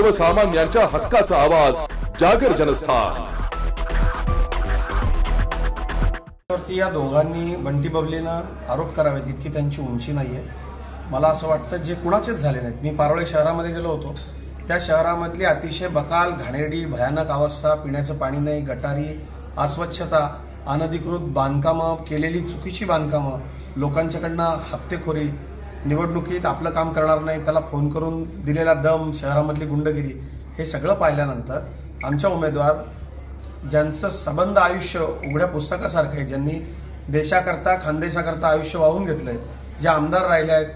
सर्वसामान्यांच्या हक्काचा आवाज जागर जनस्थान। या दोघांनी बंटी बबलीनं आरोप करावेत इतकी त्यांची उंची नाहीये। मला असं वाटतं जे कुणाचेच झाले नाहीत। मी पारोळे शहरामध्ये गेलो होतो, त्या शहरामधली अतिशय बकाल, घाणेरडी, भयानक अवस्था, पिण्याचं पाणी नाही, गटारी, अस्वच्छता, अनधिकृत बांधकामं, केलेली चुकीची बांधकामं, लोकांच्याकडनं हप्तेखोरी, निवडणुकीत आपलं काम करणार नाही त्याला फोन करून दिलेला दम, शहरामधली गुंडगिरी, हे सगळं पाहिल्यानंतर आमच्या उमेदवार ज्यांचं सबंध आयुष्य उघड्या पुस्तकासारखं आहे, ज्यांनी देशाकरता खानदेशाकरता आयुष्य वाहून घेतलंय, जे आमदार राहिले आहेत,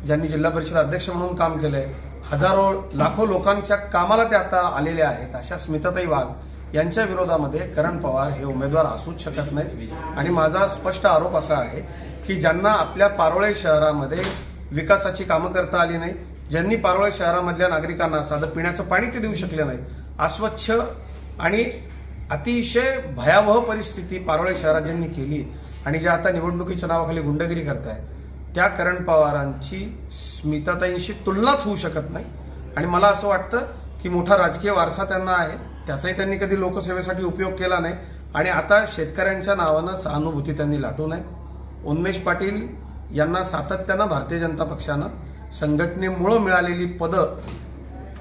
ज्यांनी जिल्हा परिषद अध्यक्ष म्हणून काम केलंय, हजारो लाखो लोकांच्या कामाला ते आता आलेले आहेत, अशा स्मिताताई वाघ यांच्या विरोधामध्ये करण पवार हे उमेदवार असूच शकत नाही। आणि माझा स्पष्ट आरोप असा आहे की ज्यांना आपल्या पारोळे शहरामध्ये विकासाची कामं करता आली नाही, ज्यांनी पारोळे शहरामधल्या नागरिकांना साधं पिण्याचं पाणी ते देऊ शकले नाही, अस्वच्छ आणि अतिशय भयावह परिस्थिती पारोळे शहरात ज्यांनी केली आणि जे आता निवडणुकीच्या नावाखाली गुंडगिरी करतायत, त्या करण पवारांची स्मिताताईंशी तुलनाच होऊ शकत नाही। आणि मला असं वाटतं की मोठा राजकीय वारसा त्यांना आहे, त्याचाही त्यांनी कधी लोकसेवेसाठी उपयोग केला नाही आणि आता शेतकऱ्यांच्या नावानं सहानुभूती त्यांनी लाटू नये। उन्मेष पाटील यांना सातत्यानं भारतीय जनता पक्षानं संघटनेमुळे मिळालेली पदं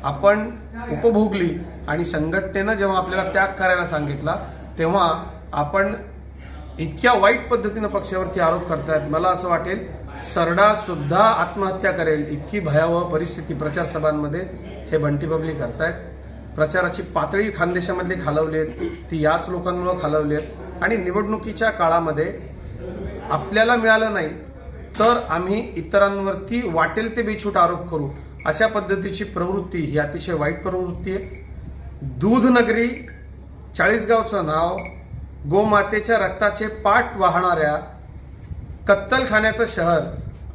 आपण उपभोगली आणि संघटनेनं जेव्हा आपल्याला त्याग करायला सांगितला तेव्हा आपण इतक्या वाईट पद्धतीनं पक्षावरती आरोप करतायत। मला असं वाटेल सरडा सुद्धा आत्महत्या करेल इतकी भयावह परिस्थिती प्रचार सभांमध्ये हे बंटी बबली करतायत। प्रचाराची पातळी खानदेशामधली खालवली आहे, ती याच लोकांमुळे खालवली आहे आणि निवडणुकीच्या काळामध्ये आपल्याला मिळालं नाही तर आम्ही इतरांवरती वाटेल ते बेछूट आरोप करू, अशा पद्धतीची प्रवृत्ती ही अतिशय वाईट प्रवृत्ती आहे। दूध नगरी, चाळीसगावचं नाव, गोमातेच्या रक्ताचे पाट वाहणाऱ्या कत्तलखान्याचं शहर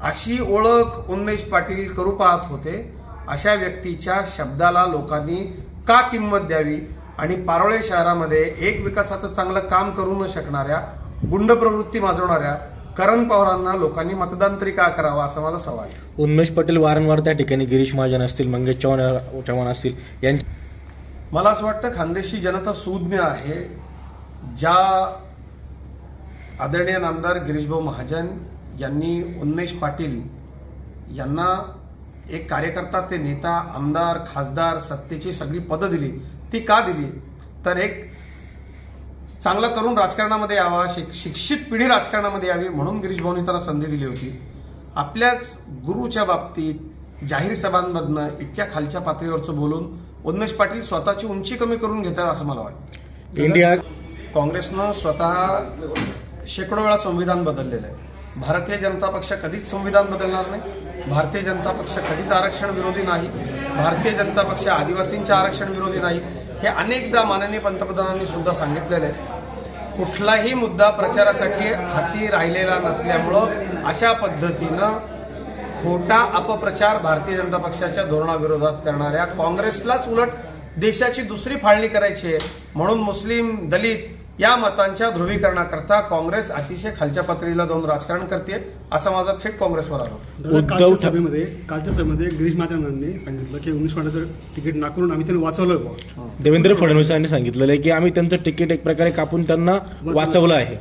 अशी ओळख उन्मेष पाटील करू पाहत होते। अशा व्यक्तीच्या शब्दाला लोकांनी का किंमत द्यावी आणि पारोळे शहरामध्ये एक विकासाचं चांगलं काम करू न शकणाऱ्या, गुंड प्रवृत्ती माजवणाऱ्या करण पवारांना लोकांनी मतदान तरी का करावं असा माझा सवाल आहे। उन्मेष पाटील वारंवार त्या ठिकाणी गिरीश महाजन असतील, मंगेश चव्हाण असतील, मला असं वाटतं खानदेशी जनता सुज्ञ आहे। ज्या आदरणीय नामदार गिरीशभाऊ महाजन यांनी उन्मेष पाटील यांना एक कार्यकर्ता ते नेता, आमदार, खासदार, सत्तेची सगळी पदं दिली, ती का दिली तर एक चांगला तरुण राजकारणामध्ये यावा, शिक्षित पिढी राजकारणामध्ये यावी म्हणून गिरीशभाऊंनी त्यांना संधी दिली होती। आपल्याच गुरुच्या बाबतीत जाहीर सभांमधनं इतक्या खालच्या पातळीवरचं बोलून उन्मेष पाटील स्वतःची उंची कमी करून घेतात असं मला वाटतं। इंडिया काँग्रेसनं स्वतः शेकडो वेळा संविधान बदललेलं आहे। भारतीय जनता पक्ष कधीच संविधान बदलणार नाही। भारतीय जनता पक्ष कधीच आरक्षण विरोधी नाही। भारतीय जनता पक्ष आदिवासींच्या आरक्षण विरोधी नाही, हे अनेकदा माननीय पंतप्रधानांनी सुद्धा सांगितलेलं आहे। कुठलाही मुद्दा प्रचारासाठी हाती राहिलेला नसल्यामुळं अशा पद्धतीनं खोटा अपप्रचार भारतीय जनता पक्षाच्या धोरणाविरोधात करणाऱ्या काँग्रेसलाच उलट देशाची दुसरी फाळणी करायची आहे म्हणून मुस्लिम, दलित या मतांच्या ध्रुवीकरणाकरता काँग्रेस अतिशय खालच्या पातळीला जाऊन राजकारण करते असा माझा थेट काँग्रेसवर आरोप। कालच्या सभेमध्ये गिरीश महाजनांनी सांगितलं की उन्मेष पाटलाचं तिकीट नाकारून आम्ही त्यांना वाचवलं। देवेंद्र फडणवीसांनी सांगितलेलं आहे की आम्ही त्यांचं तिकीट एक प्रकारे कापून त्यांना वाचवलं आहे।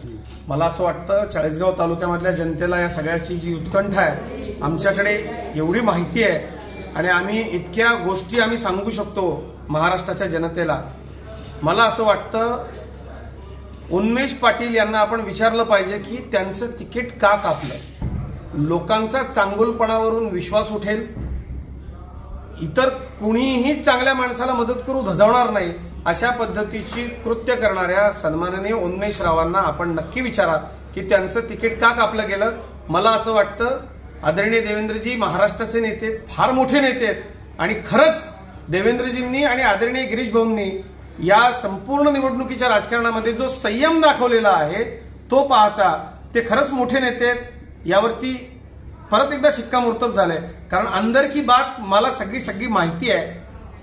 मला असं वाटतं चाळीसगाव तालुक्यामधल्या जनतेला या सगळ्याची जी उत्कंठा आहे, आमच्याकडे एवढी माहिती आहे आणि आम्ही इतक्या गोष्टी आम्ही सांगू शकतो महाराष्ट्राच्या जनतेला। मला असं वाटतं उन्मेष पाटील यांना आपण विचारलं पाहिजे की त्यांचं तिकीट का कापलं। लोकांचा चांगुलपणावरून विश्वास उठेल, इतर कुणीही चांगल्या माणसाला मदत करू धजावणार नाही अशा पद्धतीची कृत्य करणाऱ्या सन्माननीय उन्मेष रावांना आपण नक्की विचारा की त्यांचं तिकीट का कापलं गेलं। मला असं वाटतं आदरणीय देवेंद्रजी महाराष्ट्राचे नेते, फार मोठे नेते आहेत आणि खरंच देवेंद्रजींनी आणि आदरणीय गिरीश भाऊंनी या संपूर्ण निवडणुकीच्या राजकारणामध्ये जो संयम दाखवलेला आहे तो पाहता ते खरंच मोठे नेते आहेत। यावरती परत एकदा शिक्कामोर्तब झालंय, कारण अंदर की बात मला सगळी माहिती आहे।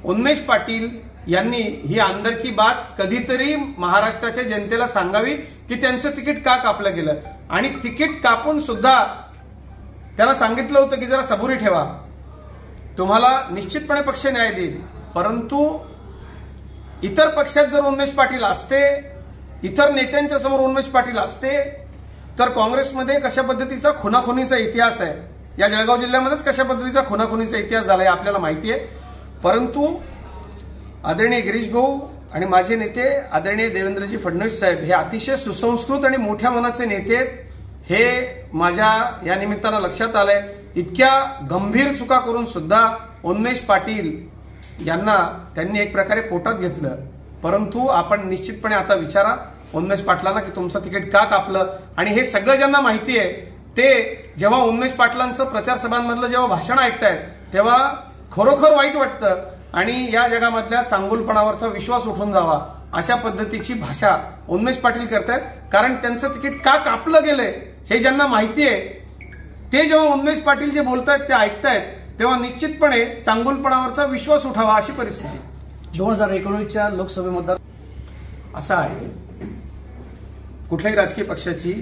उन्मेष पाटील यांनी ही अंदर की बात कधीतरी महाराष्ट्राच्या जनतेला सांगावी की त्यांचं तिकीट का कापलं गेलं आणि तिकीट कापून सुद्धा त्यांना सांगितलं होतं की जरा सबुरी ठेवा, तुम्हाला निश्चितपणे पक्ष न्याय देईल, परंतु इतर पक्षात जर उन्मेष पाटील असते, इतर नेत्यांच्या समोर उन्मेष पाटील असते, तर काँग्रेसमध्ये कशा पद्धतीचा खुनाखुनीचा इतिहास आहे, या जळगाव जिल्ह्यामध्येच कशा पद्धतीचा खुनाखुनीचा इतिहास झाला आहे आपल्याला माहिती आहे. परंतु आदरणीय गिरीश भाऊ आणि माझे नेते आदरणीय देवेंद्रजी फडणवीस साहेब हे अतिशय सुसंस्कृत आणि मोठ्या मनाचे नेते आहेत, हे माझ्या या निमित्तानं लक्षात आलंय. इतक्या गंभीर चुका करून सुद्धा उन्मेष पाटील यांना त्यांनी एक प्रकारे पोटात घेतलं. परंतु आपण निश्चितपणे आता विचारा उन्मेष पाटलांना की तुमचं तिकीट का कापलं. आणि हे सगळं ज्यांना माहिती आहे ते जेव्हा उन्मेष पाटलांचं प्रचार सभांमधलं जेव्हा भाषण ऐकतायत तेव्हा खरोखर वाईट वाटतं आणि या जगामधल्या चांगुलपणावरचा विश्वास उठून जावा अशा पद्धतीची भाषा उन्मेष पाटील करतायत. कारण त्यांचं तिकीट का कापलं गेलंय हे ज्यांना माहिती आहे ते जेव्हा उन्मेष पाटील जे बोलतायत ते ऐकतायत तेव्हा निश्चितपणे चांगुलपणावरचा विश्वास उठावा अशी परिस्थिती. 2019च्या लोकसभा मतदार असं आहे, कुठल्याही राजकीय पक्षाची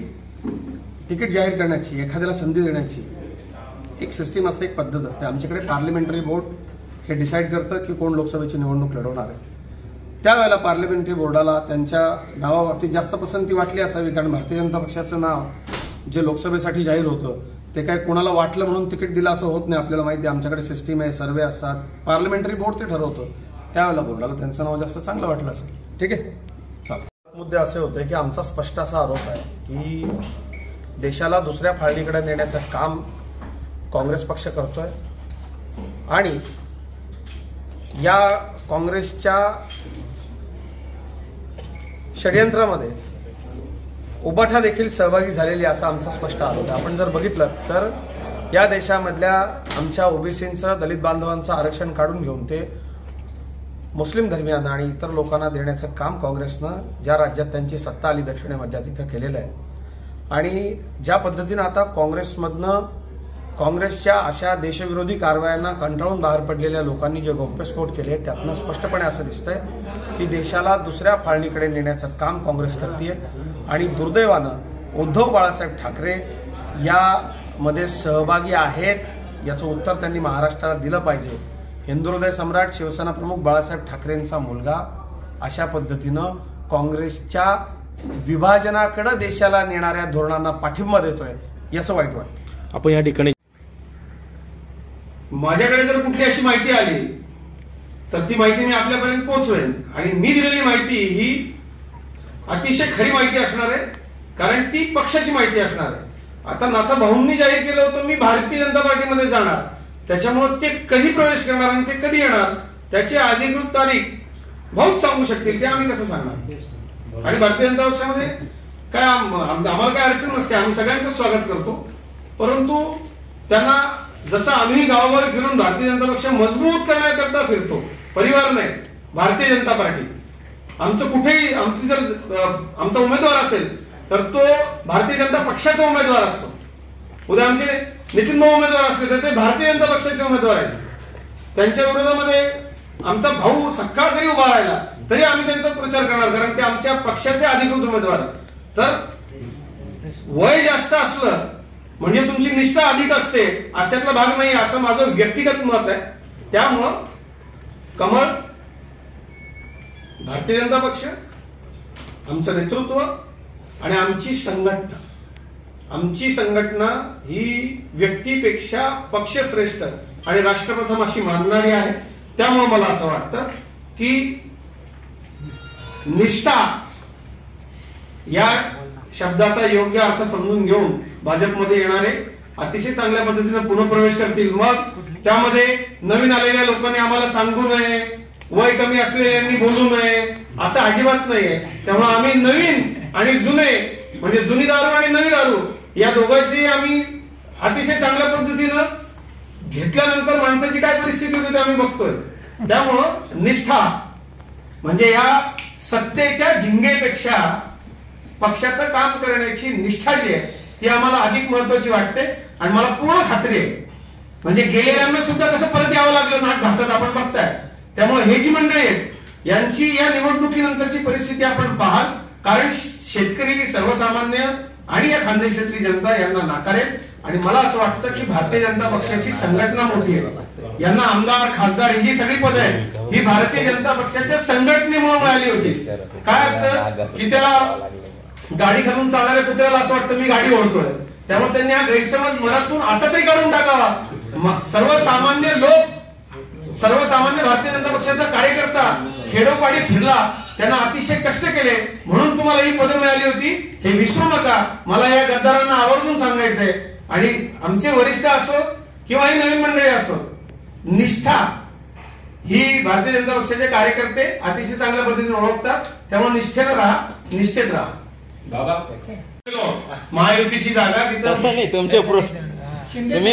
तिकीट जाहीर करण्याची, एखाद्याला संधी देण्याची एक सिस्टीम असते, एक पद्धत असते. आमच्याकडे पार्लमेंटरी बोर्ड हे डिसाईड करतं की कोण लोकसभेची निवडणूक लढवणार आहे. त्यावेळेला पार्लमेंटरी बोर्डाला त्यांच्या नावाबाबतीत जास्त पसंती वाटली असावी, कारण भारतीय जनता पक्षाचं नाव जे लोकसभेसाठी जाहीर होतं ते काय कोणाला वाटलं म्हणून तिकीट दिलं असं होत नाही. आपल्याला माहिती आहे आमच्याकडे सिस्टीम आहे, सर्वे असतात, पार्लमेंटरी बोर्ड ते ठरवतं. त्यावेळेला बोर्डाला त्यांचं नाव जास्त चांगलं वाटलं असेल. ठीक आहे, चालेल. मुद्दे असे होते की आमचा स्पष्ट असा आरोप आहे की देशाला दुसऱ्या फाळणीकडे नेण्याचं काम काँग्रेस पक्ष करतोय आणि या काँग्रेसच्या षडयंत्रामध्ये उबाठा देखील सहभागी झालेली असा आमचा स्पष्ट आरोप आहे. आपण जर बघितलं तर या देशामधल्या आमच्या ओबीसींचं, दलित बांधवांचं आरक्षण काढून घेऊन ते मुस्लिम धर्मियांना आणि इतर लोकांना देण्याचं काम काँग्रेसनं ज्या राज्यात त्यांची सत्ता आली दक्षिणेमधल्या तिथं केलेलं आहे. आणि ज्या पद्धतीनं आता काँग्रेसमधनं काँग्रेसच्या अशा देशविरोधी कारवायांना कंटाळून बाहेर पडलेल्या लोकांनी जे गौप्यस्फोट केले त्यातनं स्पष्टपणे असं दिसतंय की देशाला दुसऱ्या फाळणीकडे नेण्याचं काम काँग्रेस करतेय. आणि दुर्दैवानं उद्धव बाळासाहेब ठाकरे यामध्ये सहभागी आहेत याचं उत्तर त्यांनी महाराष्ट्राला दिलं पाहिजे. हिंदुहृदय सम्राट शिवसेना प्रमुख बाळासाहेब ठाकरेंचा मुलगा अशा पद्धतीनं काँग्रेसच्या विभाजनाकडे देशाला नेणाऱ्या धोरणांना पाठिंबा देतोय याचं वाईट वाटतं. आपण या ठिकाणी माझ्याकडे जर कुठली अशी माहिती आली तर ती माहिती मी आपल्यापर्यंत पोहोचवेन आणि मी दिलेली माहिती ही अतिशय खरी माहिती असणार आहे, कारण ती पक्षाची माहिती असणार आहे. आता नाथा भाऊंनी जाहीर केलं होतं मी भारतीय जनता पार्टीमध्ये जाणार, त्याच्यामुळे ते कधी प्रवेश करणार आणि ते कधी येणार त्याची अधिकृत तारीख भाऊच सांगू शकतील, ते आम्ही कसं सांगणार. आणि भारतीय जनता पक्षामध्ये काय आम्हाला काय अडचण नसते, आम्ही सगळ्यांचं स्वागत करतो. परंतु त्यांना जसं आम्ही गावावर फिरून भारतीय जनता पक्ष मजबूत करण्याकरता फिरतो, परिवार नाही, भारतीय जनता पार्टी आमचं कुठेही आमची जर आमचा उमेदवार असेल तर तो भारतीय जनता पक्षाचा उमेदवार असतो. उद्या आमचे नितीन भाऊ उमेदवार असले तर ते भारतीय जनता पक्षाचे उमेदवार आहेत. त्यांच्या विरोधामध्ये आमचा भाऊ सख्खा जरी उभा राहिला तरी आम्ही त्यांचा प्रचार करणार, कारण ते आमच्या पक्षाचे अधिकृत उमेदवार. तर वय जास्त असलं म्हणजे तुमची निष्ठा अधिक असते अशातला भाग नाही असं माझं व्यक्तिगत मत आहे. त्यामुळं कमळ, भारतीय जनता पक्ष, आमचं नेतृत्व आणि आमची संघटना ही व्यक्तीपेक्षा पक्षश्रेष्ठ आणि राष्ट्रप्रथम अशी मानणारी आहे. त्यामुळे मला असं वाटतं की निष्ठा या शब्दाचा योग्य अर्थ समजून घेऊन भाजपमध्ये येणारे अतिशय चांगल्या पद्धतीने पुनःप्रवेश करतील. मग त्यामध्ये नवीन आलेल्या लोकांनी आम्हाला सांगू नये, वय कमी असलेल्यांनी बोलू नये असं अजिबात नाहीये. त्यामुळे आम्ही नवीन आणि जुने म्हणजे जुनी दारू आणि नवी दारू या दोघांची आम्ही अतिशय चांगल्या पद्धतीनं घेतल्यानंतर माणसाची काय परिस्थिती होती आम्ही बघतोय. त्यामुळं निष्ठा म्हणजे या सत्तेच्या झिंगेपेक्षा पक्षाचं काम करण्याची निष्ठा जी आहे ती आम्हाला अधिक महत्वाची वाटते. आणि मला पूर्ण खात्री आहे म्हणजे गेलेल्यांना सुद्धा कसं परत यावं लागलं नाक घासत आपण बघताय. त्यामुळे हे जी मंडळी आहेत यांची या निवडणुकीनंतरची परिस्थिती आपण पाहाल, कारण शेतकरी, सर्वसामान्य आणि या खानदेशातली जनता यांना नाकारेल. आणि मला असं वाटतं की भारतीय जनता पक्षाची संघटना मोठी आहे, यांना आमदार, खासदार ही जी सगळी पदं आहेत ही भारतीय जनता पक्षाच्या संघटनेमुळे मिळाली होती. काय असतं की त्याला गाडी घालून चालणाऱ्या कुत्र्याला असं वाटतं मी गाडी ओढतोय, त्यामुळे त्यांनी हा गैरसमज मनातून आता तरी काढून टाकावा. सर्वसामान्य भारतीय जनता पक्षाचा कार्यकर्ता खेडोपाडी फिरला, त्यांना अतिशय कष्ट केले म्हणून तुम्हाला ही पदं मिळाली होती, हे विसरू नका. मला या गद्दारांना आवर्जून सांगायचंय. आणि आमचे वरिष्ठ असो किंवा ही नवीन मंडळी असो, निष्ठा ही भारतीय जनता पक्षाचे कार्यकर्ते अतिशय चांगल्या पद्धतीने ओळखतात. त्यामुळे निष्ठेनं राहा, निष्ठेत राहा. महायुतीची जागा तिथं नाही. तुमचे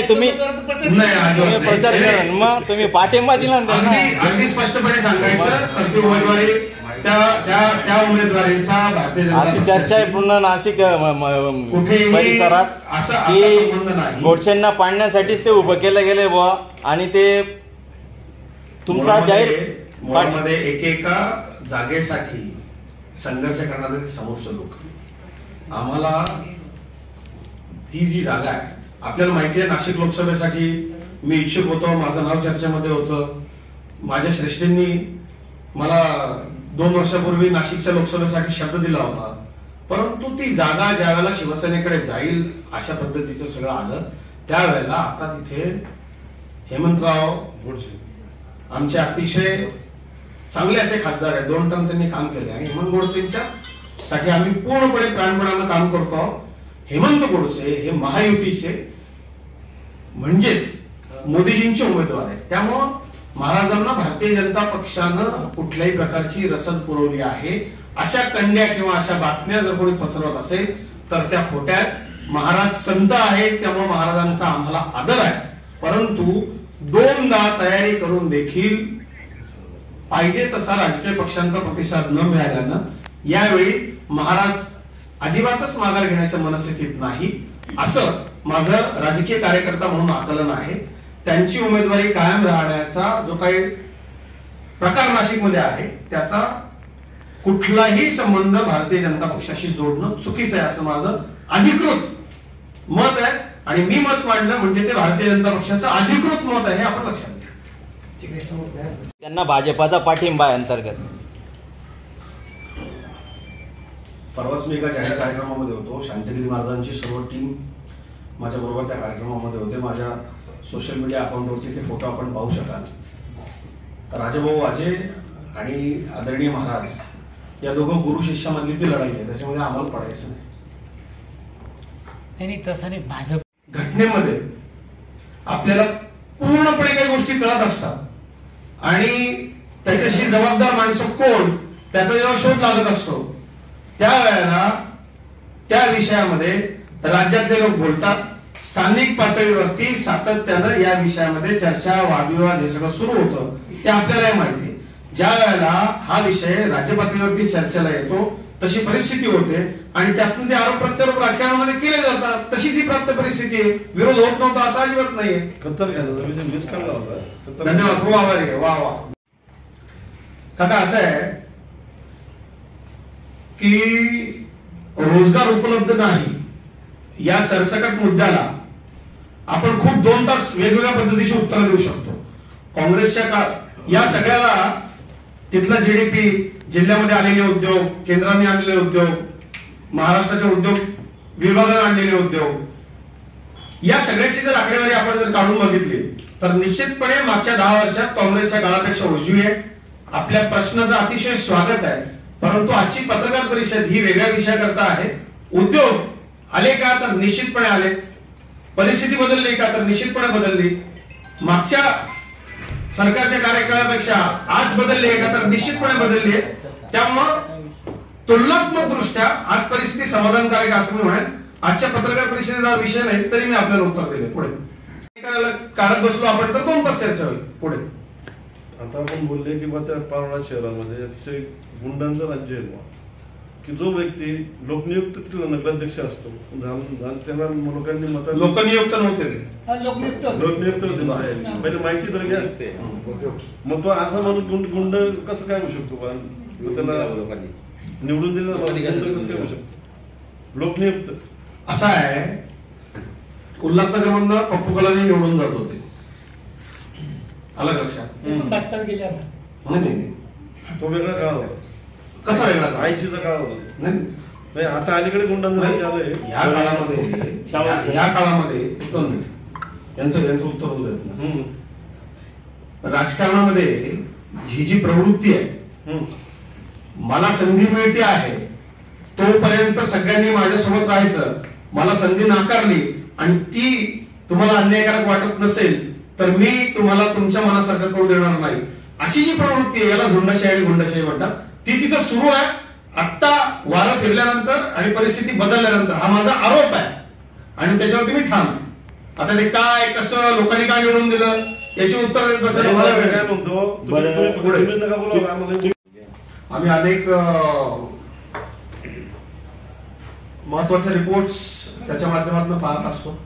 तुम्ही प्रचार करा, मग तुम्ही पाठिंबा दिला ना त्यांना. अगदी स्पष्टपणे सांगायचं तर ती उमेदवारी त्या उमेदवारीचा भारतीय जनता अशी चर्चा आहे पूर्ण नाशिक कुठेही परिसरात असा की संबंध नाही. गोडसेंना पाडण्यासाठीच ते उभं केलं गेले बुवा. आणि ते तुमचा जाहीर मुळामध्ये एकेका जागेसाठी संघर्ष करणारे समोरचे लोक. आम्हाला ती जी जागा आहे, आपल्याला माहिती आहे नाशिक लोकसभेसाठी मी इच्छुक होतो, माझं नाव चर्चेमध्ये होतं. माझ्या श्रेष्ठींनी मला 2 वर्षापूर्वी नाशिकच्या लोकसभेसाठी शब्द दिला होता. परंतु ती जागा ज्या वेळेला शिवसेनेकडे जाईल अशा पद्धतीचं सगळं आलं, त्यावेळेला आता तिथे हेमंतराव गोडसे आमचे अतिशय चांगले असे खासदार आहेत. 2 टर्म त्यांनी काम केले आणि हेमंत गोडसेंच्याच साठी आम्ही पूर्णपणे प्राणपणानं काम करतो आहोत. हेमंत गोडसे हे महायुतीचे म्हणजेच मोदीजींचे उमेदवार आहेत. त्यामुळं महाराजांना भारतीय जनता पक्षानं कुठल्याही प्रकारची रसद पुरवली आहे अशा कंड्या किंवा अशा बातम्या जर कोणी पसरवत असेल तर त्या खोट्या. महाराज संत आहेत, त्यामुळे महाराजांचा आम्हाला आदर आहे. परंतु 2दा तयारी करून देखील पाहिजे तसा राजकीय पक्षांचा प्रतिसाद न मिळाल्यानं यावेळी महाराज अजिबातच माघार घेण्याच्या मनस्थितीत नाही, असं माझं राजकीय कार्यकर्ता म्हणून आकलन आहे. त्यांची उमेदवारी कायम राहण्याचा जो काही प्रकार नाशिकमध्ये आहे त्याचा कुठलाही संबंध भारतीय जनता पक्षाशी जोडणं चुकीचं आहे असं माझं अधिकृत मत आहे. आणि मी मत मांडलं म्हणजे ते भारतीय जनता पक्षाचं अधिकृत मत आहे, हे आपण लक्षात घ्या. त्यांना भाजपाचा पाठिंबा आहे अंतर्गत. परवाच मी एका जाहीर कार्यक्रमामध्ये होतो. शांतगिरी महाराजांची सर्व टीम माझ्या बरोबर त्या कार्यक्रमामध्ये होते. माझ्या सोशल मीडिया अकाउंटवरती ते फोटो आपण पाहू शकाल. राजाभाऊ अजय आणि आदरणीय महाराज या दोघं गुरु शिष्यामधली ती लढाई आहे, त्याच्यामध्ये आम्हाला पडायचं नाही. त्यांनी तसं नाही. भाजप घटनेमध्ये आपल्याला पूर्णपणे काही गोष्टी कळत असतात आणि त्याच्याशी जबाबदार माणसं कोण त्याचा जेव्हा शोध लागत असतो त्यावेळेला त्या विषयामध्ये राज्यातले लोक बोलतात. स्थानिक पातळीवरती सातत्यानं या विषयामध्ये चर्चा, वादविवाद हे सगळं सुरू होतं, ते आपल्यालाही माहिती. ज्या वेळेला हा विषय राज्य पातळीवरती चर्चेला येतो तशी परिस्थिती होते आणि त्यातून ते आरोप प्रत्यारोप राजकारणामध्ये केले जातात. तशीच ही प्राप्त परिस्थिती आहे. विरोध होत नव्हता असं अजिबात नाहीये. धन्यवाद, खूप आभारी आहे. वा वा काका. असं आहे की रोजगार उपलब्ध नाही या सरसकट मुद्द्याला आपण खूप 2 तास वेगवेगळ्या पद्धतीची उत्तरं देऊ शकतो. काँग्रेसच्या या सगळ्याला तिथला जीडीपी, जिल्ह्यामध्ये आलेले उद्योग, केंद्राने आणलेले उद्योग, महाराष्ट्राचे उद्योग विभागाने आणलेले उद्योग, या सगळ्याची जर आकडेवारी आपण जर काढून बघितली तर निश्चितपणे मागच्या 10 वर्षात काँग्रेसच्या काळापेक्षा उजवी आहे. आपल्या प्रश्नाचं अतिशय स्वागत आहे. परंतु आजची पत्रकार परिषद ही वेगळ्या विषयाकरता आहे. उद्योग आले का तर निश्चितपणे आले. परिस्थिती बदलली का तर निश्चितपणे बदलली. मागच्या सरकारच्या कार्यकाळापेक्षा आज बदलली आहे का तर निश्चितपणे बदलली आहे. त्यामुळं तुलनात्मक दृष्ट्या आज परिस्थिती समाधानकारक असं मी म्हणेन. आजच्या पत्रकार परिषदेचा विषय नाही तरी मी आपल्याला उत्तर दिले. पुढे काढत बसलो आपण तर 2 तास चर्चा होईल. पुढे आता आपण बोलले की पारोळा शहरामध्ये अतिशय गुंडांचं राज्य आहे की जो व्यक्ती लोकनियुक्त नगराध्यक्ष असतो त्यांना लोकांनी लोकनियुक्त नव्हते, लोकनियुक्त होते. पहिले माहिती तर घ्या. मग तो असा माणूस गुंड कसं काय होऊ शकतो? त्याला निवडून दिलं कसं काय होऊ शकतो? लोकनियुक्त असा आहे. उल्हासनगर मधनं पप्पू कलानी निवडून जात होते, आलं लक्षात. नाही नाही. तो वेगळा काळ होता. कसा वेगळा काळ? आयशीचा काळ होता. नाही नाही, आता अलीकडे गुंडांचं नाही. आलंय. या काळामध्ये उत्तर नाही. यांचं उत्तर होऊ देत नाही. राजकारणामध्ये जी प्रवृत्ती आहे, मला संधी मिळते आहे तोपर्यंत सगळ्यांनी माझ्यासोबत राहायचं. मला संधी नाकारली आणि ती तुम्हाला अन्यायकारक वाटत नसेल तर मी तुम्हाला तुमच्या मनासारखं करू देणार नाही, अशी जी प्रवृत्ती आहे याला झुंडशाही आणि गुंडशाही म्हणतात. ती तिथं सुरू आहे. आत्ता वारं फिरल्यानंतर आणि परिस्थिती बदलल्यानंतर हा माझा आरोप आहे आणि त्याच्यावरती मी ठाम. आता ते काय कसं लोकांनी काय निवडून दिलं याची उत्तर मला वेगळं म्हणतो. तुम्ही नका बोलू आम्हाला. आम्ही अनेक महत्वाचे रिपोर्ट्स त्याच्या माध्यमातून पाहत असतो.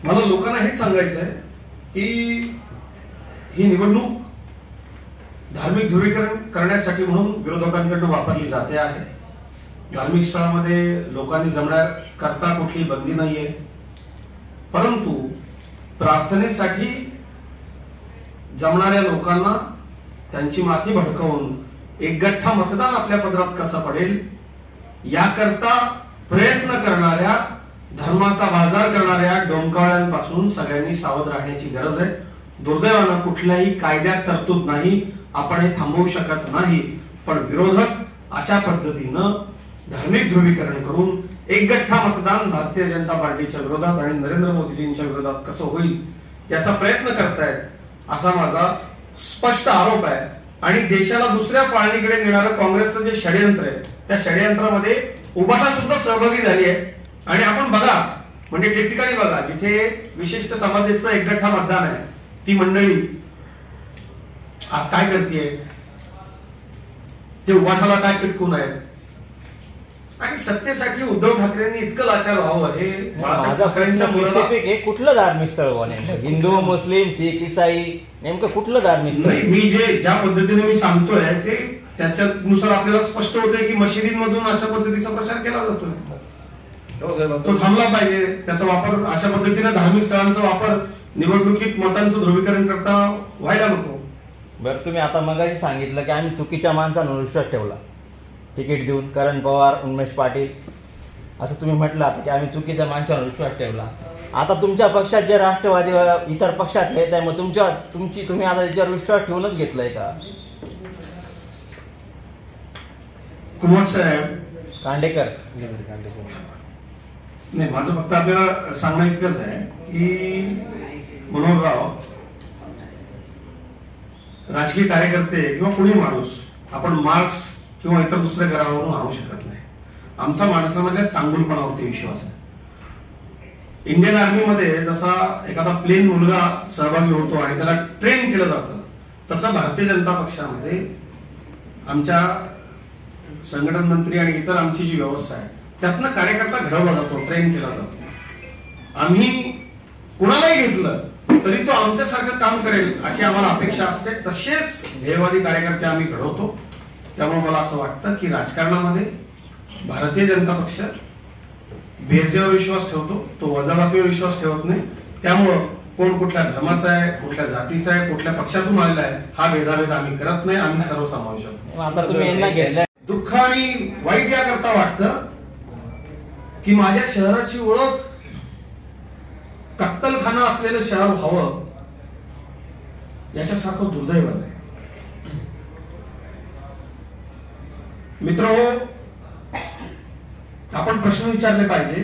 मला लोकांना हेच सांगायचं आहे की ही निवडणूक धार्मिक ध्रुवीकरण करण्यासाठी म्हणून विरोधकांकडून वापरली जाते आहे. धार्मिक स्थळामध्ये लोकांनी जमण्याकरता कुठली बंदी नाहीये, परंतु प्रार्थनेसाठी जमणाऱ्या लोकांना त्यांची माथी भडकवून एक गठ्ठा मतदान आपल्या पदरात कसं पडेल याकरता प्रयत्न करणाऱ्या, धर्माचा बाजार करणाऱ्या डोंकावळ्यांपासून सगळ्यांनी सावध राहण्याची गरज आहे. दुर्दैवानं कुठल्याही कायद्यात तरतूद नाही, आपण हे थांबवू शकत नाही. पण विरोधक अशा पद्धतीनं धार्मिक ध्रुवीकरण करून एक गठ्ठा मतदान भारतीय जनता पार्टीच्या विरोधात आणि नरेंद्र मोदीजींच्या विरोधात कसं होईल याचा प्रयत्न करतायत असा माझा स्पष्ट आरोप आहे. आणि देशाला दुसऱ्या फाळणीकडे नेणारं काँग्रेसचं जे षडयंत्र आहे त्या षडयंत्रामध्ये उभाटा सुद्धा सहभागी झाली आहे. आणि आपण बघा, म्हणजे ठिकठिकाणी बघा जिथे विशिष्ट समाजाचं एक गठ्ठा मतदान आहे ती मंडळी आज काय करते, ते उभाटाला काय चिटकून आहेत. आणि सत्तेसाठी उद्धव ठाकरेंनी इतकं लाचार व्हावं हे बाळासाहेब ठाकरेंच्या मुलाला हे कुठलं धार्मिक स्थळ बा नेमकं? हिंदू, मुस्लिम, शीख, ईसाई नेमकं कुठलं धार्मिक स्थळ? नाही, मी ज्या पद्धतीने मी सांगतोय ते त्याच्यानुसार आपल्याला स्पष्ट होतंय की मशिदींमधून अशा पद्धतीचा प्रचार केला जातोय. तो थांबला पाहिजे. त्याचा वापर अशा पद्धतीने धार्मिक स्थळांचा वापर निवडणुकीत मतांचं ध्रुवीकरण करता व्हायला नको. बरं, तुम्ही आता मगाशी सांगितलं की आम्ही चुकीच्या माणसांवर विश्वास ठेवला तिकीट देऊन, करण पवार, उन्मेष पाटील, असं तुम्ही म्हटलं आता की आम्ही चुकीच्या माणसावर विश्वास ठेवला. आता तुमच्या पक्षात जे राष्ट्रवादी इतर पक्षात आहेत मग तुम्ही आता त्याच्यावर विश्वास ठेवूनच घेतलाय का? कुमार साहेब कांडेकर नाही, माझं फक्त आपल्याला सांगणं इतकंच आहे की मनोहरराव, राजकीय कार्यकर्ते किंवा कुणी माणूस आपण मार्क्स किंवा इतर दुसऱ्या घरावरून आणू शकत नाही. आमचा माणसामधल्या चांगुलपणावरती विश्वास आहे. इंडियन आर्मीमध्ये जसा एखादा प्लेन मुलगा सहभागी होतो आणि त्याला ट्रेन केलं जातं तसं भारतीय जनता पक्षामध्ये आमच्या संघटन मंत्री आणि इतर आमची जी व्यवस्था आहे त्यातनं कार्यकर्ता घडवला जातो, ट्रेन केला जातो. आम्ही कुणालाही घेतलं तरी तो आमच्यासारखं काम करेल अशी आम्हाला अपेक्षा असते. तसेच ध्येयवादी कार्यकर्ते आम्ही घडवतो. त्यामुळे मला असं वाटतं की राजकारणामध्ये भारतीय जनता पक्ष बेरजेवर विश्वास ठेवतो, तो वजाबाकीवर विश्वास ठेवत नाही. त्यामुळं कोण कुठल्या धर्माचा आहे, कुठल्या जातीचा आहे, कुठल्या पक्षातून आलेला आहे हा भेदाभेद आम्ही करत नाही. आम्ही सर्वसमावेशक. आता तुम्ही यांना घेतलं. दुःख आणि वाईट याकरता वाटतं की माझ्या शहराची ओळख कत्तलखाना असलेलं शहर व्हावं याच्यासारखं दुर्दैव आहे. मित्रहो, आपण प्रश्न विचारले पाहिजे.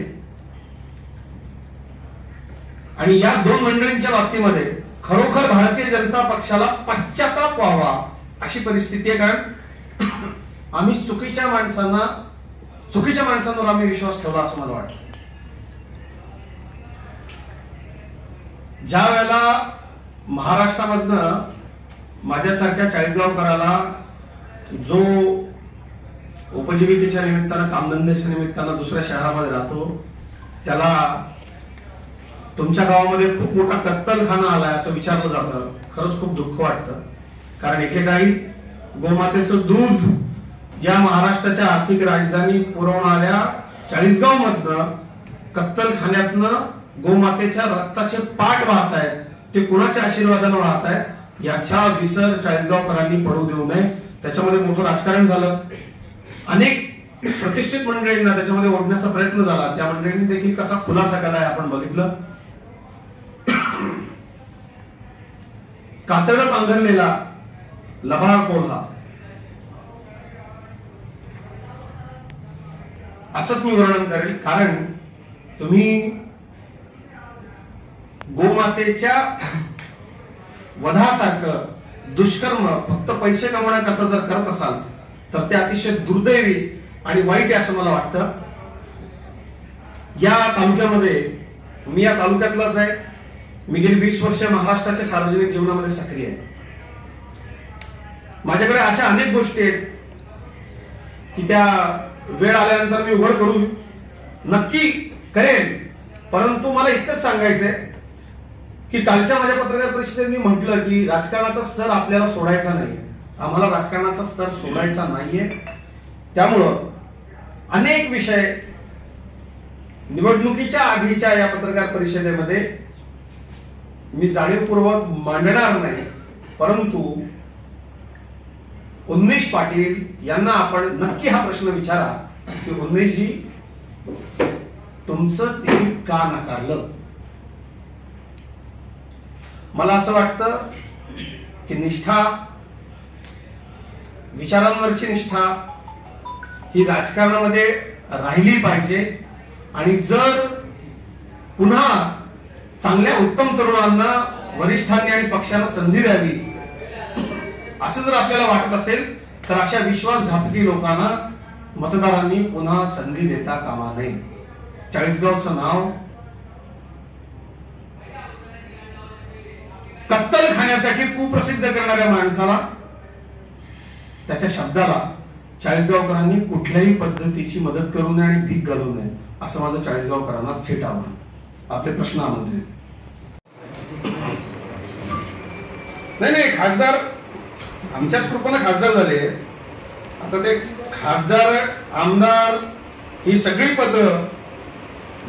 आणि या दोन मंडळींच्या बाबतीमध्ये खरोखर भारतीय जनता पक्षाला पश्चाताप व्हावा अशी परिस्थिती आहे. कारण आम्ही चुकीच्या माणसांवर आम्ही विश्वास ठेवला असं मला वाटतं. ज्या वेळेला महाराष्ट्रामधनं माझ्यासारख्या चाळीसगावकराला जो उपजीविकेच्या निमित्तानं, कामधंद्याच्या निमित्तानं दुसऱ्या शहरामध्ये राहतो त्याला तुमच्या गावामध्ये खूप मोठा कत्तलखाना आलाय असं विचारलं जातं. खरंच खूप दुःख वाटतं. कारण एकेकाळी गोमातेचं दूध या महाराष्ट्राच्या आर्थिक राजधानी पुरवणाऱ्या चाळीसगाव मधनं कत्तलखान्यातनं गोमातेच्या रक्ताचे पाट वाहत आहेत. ते कुणाच्या आशीर्वादानं वाहत आहेत याचा विसर चाळीसगावकरांनी पडू देऊ नये. त्याच्यामध्ये मोठं राजकारण झालं, अनेक प्रतिष्ठित मंडळींना त्याच्यामध्ये ओढण्याचा प्रयत्न झाला. त्या मंडळींनी देखील कसा खुलासा केलाय आपण बघितलं. कातडं पांघरलेला लबाड कोल्हा असंच मी वर्णन करेल. कारण तुम्ही गोमातेच्या वधासारखं दुष्कर्म फक्त पैसे कमवण्याकरता जर करत असाल तर ते अतिशय दुर्दैवी आणि वाईट आहे असं मला वाटतं. या तालुक्यामध्ये मी या तालुक्यातलाच आहे. मी गेली 20 वर्ष महाराष्ट्राच्या सार्वजनिक जीवनामध्ये सक्रिय आहे. माझ्याकडे अशा अनेक गोष्टी आहेत की त्या वेळ आल्यानंतर मी उघड करू नक्की करेन. परंतु मला इतकंच सांगायचंय की कालच्या माझ्या पत्रकार परिषदेत मी म्हटलं की राजकारणाचा स्तर आपल्याला सोडायचा नाहीये. आम्हाला राजकारणाचा स्तर सोडायचा नाहीये. त्यामुळं अनेक विषय निवडणुकीच्या आधीच्या या पत्रकार परिषदेमध्ये मी जाणीवपूर्वक मांडणार नाही. परंतु उन्मेष पाटील यांना आपण नक्की हा प्रश्न विचारा की उन्मेषजी, तुमचं तिकीट का नाकारलं? मला असं वाटतं की निष्ठा, विचारांवरची निष्ठा ही राजकारणामध्ये राहिली पाहिजे. आणि जर पुन्हा चांगल्या उत्तम तरुणांना वरिष्ठांनी आणि पक्षाला संधी द्यावी असं जर आपल्याला वाटत असेल तर अशा विश्वासघातकी लोकांना मतदारांनी पुन्हा संधी देता कामा नये. चाळीसगावचं नाव कत्तल खाण्यासाठी कुप्रसिद्ध करणाऱ्या माणसाला, त्याच्या शब्दाला चाळीसगावकरांनी कुठल्याही पद्धतीची मदत करू नये आणि भीक घालू नये असं माझं चाळीसगावकरांना थेट आव्हान. आपले प्रश्न आमंत्रित. नाही, खासदार आमच्याच कृपेने खासदार झाले. आता ते खासदार, आमदार ही सगळी पदं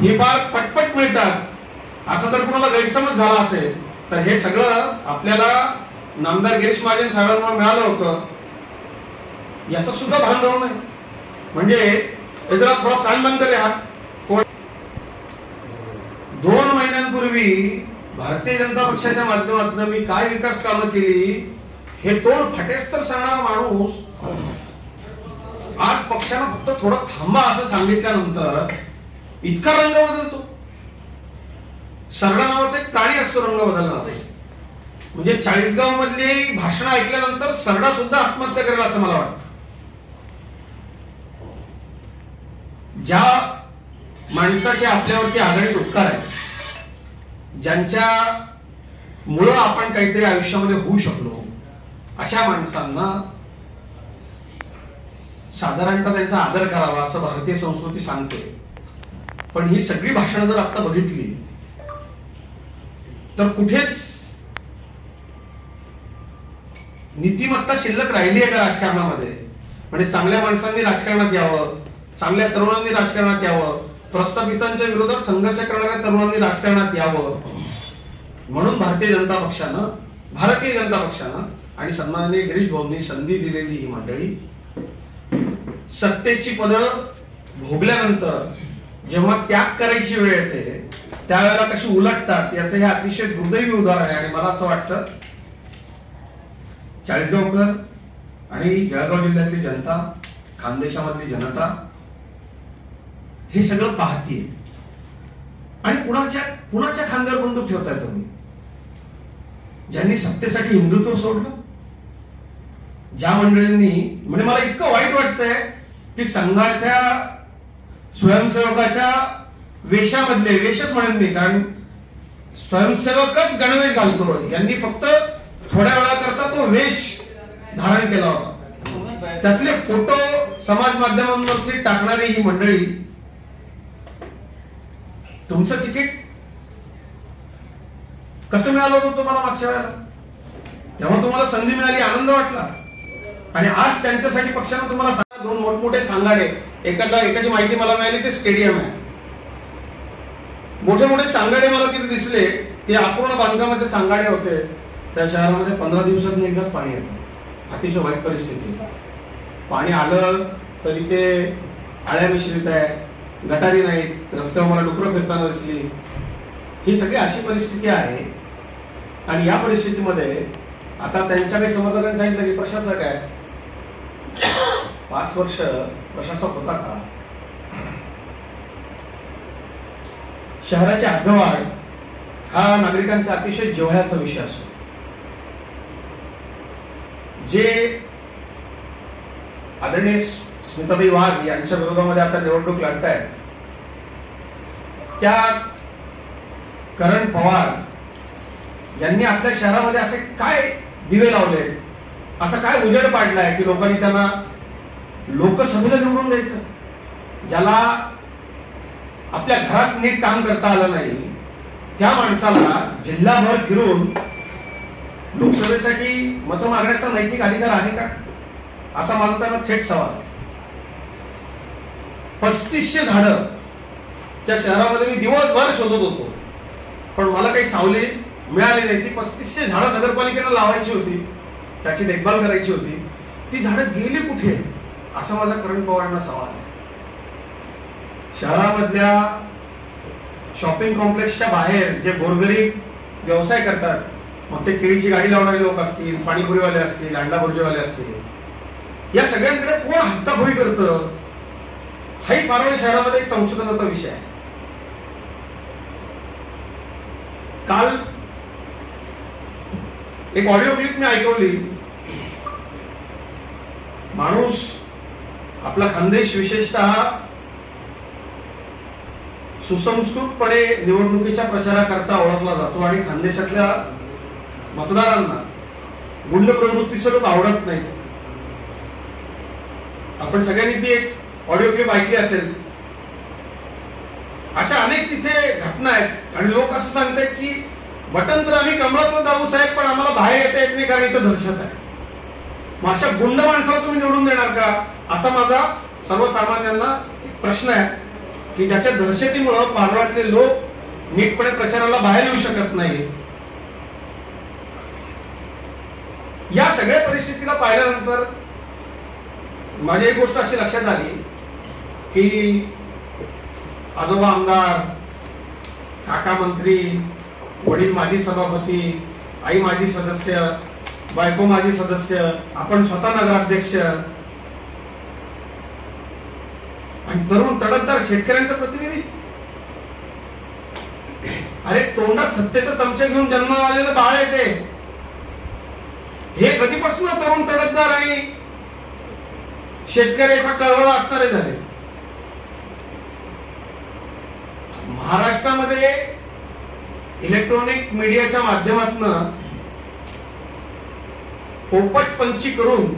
ही फार पटपट मिळतात असं जर कुणाला गैरसमज झाला असेल तर हे सगळं आपल्याला नामदार गिरीश महाजन साहेबांमुळे मिळालं होतं याचं सुद्धा भान राहू नये. म्हणजे जरा थोडा फॅन बंद करे. हा 2 महिन्यांपूर्वी भारतीय जनता पक्षाच्या माध्यमातून मी काय विकास कामं केली हे तोड फाटेस्तर सांगणारा माणूस आज पक्षानं फक्त थोडं थांबा असं सांगितल्यानंतर इतका रंग बदलतो. सरडा नावाचा एक प्राणी असतो रंग बदलणार. म्हणजे चाळीसगाव मधली भाषणं ऐकल्यानंतर सरडा सुद्धा आत्महत्या करेल असं मला वाटतं. ज्या माणसाचे आपल्यावरती आघाडीत उपकार आहे, ज्यांच्या मुळे आपण काहीतरी आयुष्यामध्ये होऊ शकलो, अशा माणसांना साधारणतः त्यांचा आदर करावा असं भारतीय संस्कृती सांगते. पण ही सगळी भाषणं जर आता बघितली तर कुठेच नीतिमत्ता शिल्लक राहिली आहे का राजकारणामध्ये? म्हणजे चांगल्या माणसांनी राजकारणात यावं, चांगल्या तरुणांनी राजकारणात यावं, प्रस्थापितांच्या विरोधात संघर्ष करणाऱ्या तरुणांनी राजकारणात यावं म्हणून भारतीय जनता पक्षानं आणि सन्माननीय गिरीश भाऊंनी संधी दिलेली ही मंडळी सत्तेची पदं भोगल्यानंतर जेव्हा त्याग करायची वेळ येते त्यावेळेला कशी उलटतात याचं हे अतिशय दुर्दैवी उदाहरण आहे. आणि मला असं वाटतं चाळीसगावकर आणि जळगाव जिल्ह्यातली जनता, खानदेशामधली जनता हे सगळं पाहतीये. आणि कुणाच्या खांद्यावर बंदूक ठेवताय तुम्ही? ज्यांनी सत्तेसाठी हिंदुत्व सोडलं, ज्या मंडळींनी, म्हणजे मला इतकं वाईट वाटतंय की संघाच्या स्वयंसेवकाच्या वेशामधले, वेशच म्हणेन मी, कारण स्वयंसेवकच गणवेश घालतो, यांनी फक्त थोड्या वेळाकरता तो वेश धारण केला होता. त्यातले फोटो समाज माध्यमांवरती टाकणारी ही मंडळी, तुमचं तिकीट कसं मिळालं होतं तुम्हाला मागच्या वेळेला? तेव्हा तुम्हाला संधी मिळाली, आनंद वाटला. आणि आज त्यांच्यासाठी पक्षानं तुम्हाला 2 मोठमोठे सांगाडे, एकाची माहिती मला मिळाली ते स्टेडियम आहे. मोठे मोठे सांगाडे मला तिथे दिसले, ते अपूर्ण बांधकामाचे सांगाडे होते. त्या शहरामध्ये 15 दिवसांनी एकदाच पाणी येतं. अतिशय वाईट परिस्थिती. पाणी आलं तरी ते आळ्या मिश्रित आहे, गटारी नाहीत, रस्त्यावर मला डुकरं फिरताना दिसली. ही सगळी अशी परिस्थिती आहे. आणि या परिस्थितीमध्ये आता त्यांच्या काही समर्थकांनी सांगितलं की प्रशासक आहे. 5 वर्ष प्रशासक होता का? शहराची हद्दवाढ हा नागरिकांचा अतिशय जिव्हाळ्याचा विषय असतो. जे आदरणीय स्मिताबाई वाघ यांच्या विरोधामध्ये आता निवडणूक लढतायत, त्या करण पवार यांनी आपल्या शहरामध्ये असे काय दिवे लावले, असा काय उजेड पाडलाय की लोकांनी त्यांना लोकसभेला निवडून द्यायचं? ज्याला आपल्या घरात नीट काम करता आलं नाही त्या माणसाला जिल्हाभर फिरून लोकसभेसाठी मतं मागण्याचा नैतिक अधिकार आहे का, असा माझा त्यांना थेट सवाल आहे. 3500 झाडं त्या शहरामध्ये मी दिवसभर शोधत होतो, पण मला काही सावली मिळाली नाही. ती 3500 झाडं नगरपालिकेनं लावायची होती, त्याची देखभाल करायची होती. ती झाडं गेली कुठे, असा माझा करण पवारांना सवाल आहे. शहरामधल्या शॉपिंग कॉम्प्लेक्सच्या बाहेर जे गोरगरीब व्यवसाय करतात, मग ते केळीची गाडी लावणारे लोक असतील, पाणीपुरीवाले असतील, अंडा भुर्जीवाले असतील, या सगळ्यांकडे कोण हत्ताखोरी करतं, हाही पारोळी शहरामध्ये एक संशोधनाचा विषय आहे. काल एक ऑडिओ क्लिप मी ऐकवली. माणूस आपला खानदेश विशेषतः सुसंस्कृतपणे निवडणुकीच्या प्रचाराकरता ओळखला जातो आणि खानदेशातल्या मतदारांना गुंड प्रवृत्तीचं लोक आवडत नाही. आपण सगळ्यांनी ती एक ऑडिओ क्लिप ऐकली असेल. अशा अनेक तिथे घटना आहेत आणि लोक असं सांगतात की बटन तर आम्ही कमळाचं दाबू साहेब, पण आम्हाला बाहेर येता येत नाही कारण इथं दहशत आहे. मग अशा गुंड माणसाला तुम्ही निवडून देणार का, असा माझा सर्वसामान्यांना प्रश्न आहे की ज्याच्या दहशतीमुळे पारोळ्यातले लोक नीटपणे प्रचाराला बाहेर येऊ शकत नाही. या सगळ्या परिस्थितीला पाहिल्यानंतर माझी एक गोष्ट अशी लक्षात आली की आजोबा आमदार, काका मंत्री, वडील माजी सभापती, आई माजी सदस्य, बायको माजी सदस्य, आपण स्वतः नगराध्यक्ष आणि तरुण तडफदार शेतकऱ्यांचा प्रतिनिधी. अरे तोंडात सत्तेचा चमचा घेऊन जन्माला आलेलं बाळ आहे ते. हे कधीपासून तरुण तडफदार आणि शेतकऱ्याचा कळवळा असणारे झाले. महाराष्ट्रामध्ये इलेक्ट्रॉनिक मीडियाच्या माध्यमातून पोपटपंची करून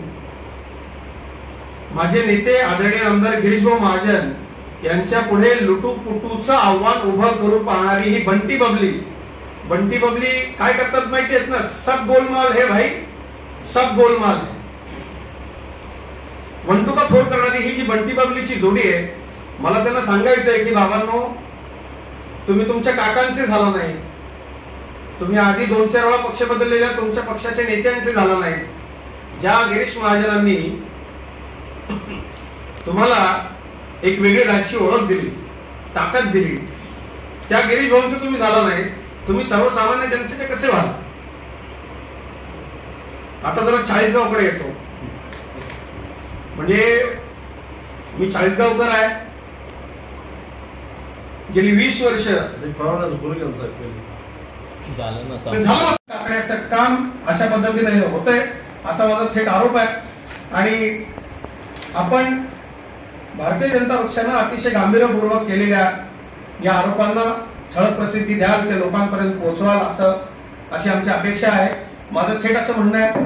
माझे नेते आदरणीय आमदार गिरीशभाऊ महाजन यांच्या पुढे लुटूपुटूचं आव्हान उभं करू पाहणारी ही बंटी बबली काय करतात माहिती आहेत ना, सब गोलमाल है भाई, सब गोलमाल है. वंटुका फोड करणारी ही जी बंटी बबलीची जोडी आहे, मला त्यांना सांगायचं आहे की बाबांनो, तुम्ही तुमच्या काकांचे झाला नाही, तुम्ही आधी 2-4 वेळा पक्ष बदललेल्या तुमच्या पक्षाच्या नेत्यांचे झाला नाही. ज्या गिरीश महाजनांनी तुम्हाला एक वेगळी राजकीय ओळख दिली, ताकद दिली, त्या गिरीश भाऊंचं तुम्ही झाला नाही, तुम्ही सर्वसामान्य जनतेचे कसे व्हाल? आता जरा चाळीसगावकडे येतो. म्हणजे मी चाळीसगावकर आहे. गेली 20 वर्ष झालं काम अशा पद्धतीने होतंय असा माझा थेट आरोप आहे. आणि आपण भारतीय जनता पक्षानं अतिशय गांभीर्यपूर्वक केलेल्या या आरोपांना ठळक प्रसिद्धी द्याल, ते लोकांपर्यंत पोहोचवाल अशी आमची अपेक्षा आहे. माझं थेट असं म्हणणं आहे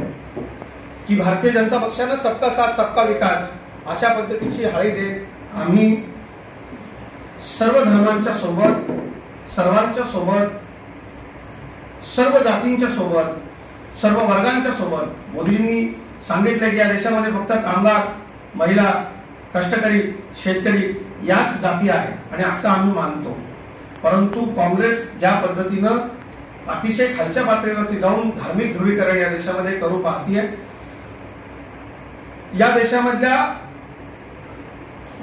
की भारतीय जनता पक्षानं सबका साथ सबका विकास अशा पद्धतीची हाळी देत आम्ही सर्व धर्मांच्या सोबत, सर्वांच्या सोबत, सर्व जातींच्या सोबत, सर्व वर्गांच्या सोबत. मोदींनी सांगितलं की या देशामध्ये फक्त कामगार, महिला, कष्टकरी, शेतकरी याच जाती आहेत आणि असं आम्ही मानतो. परंतु काँग्रेस ज्या पद्धतीनं अतिशय खालच्या पातळीवरती जाऊन धार्मिक ध्रुवीकरण या देशामध्ये करू पाहतीये. या देशामधल्या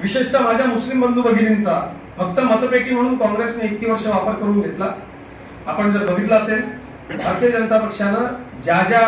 विशेषतः माझ्या मुस्लिम बंधू भगिनींचा फक्त मतपेटी म्हणून काँग्रेसने इतकी वर्ष वापर करून घेतला. आपण जर बघितलं असेल, भारतीय जनता पक्षानं ज्या ज्या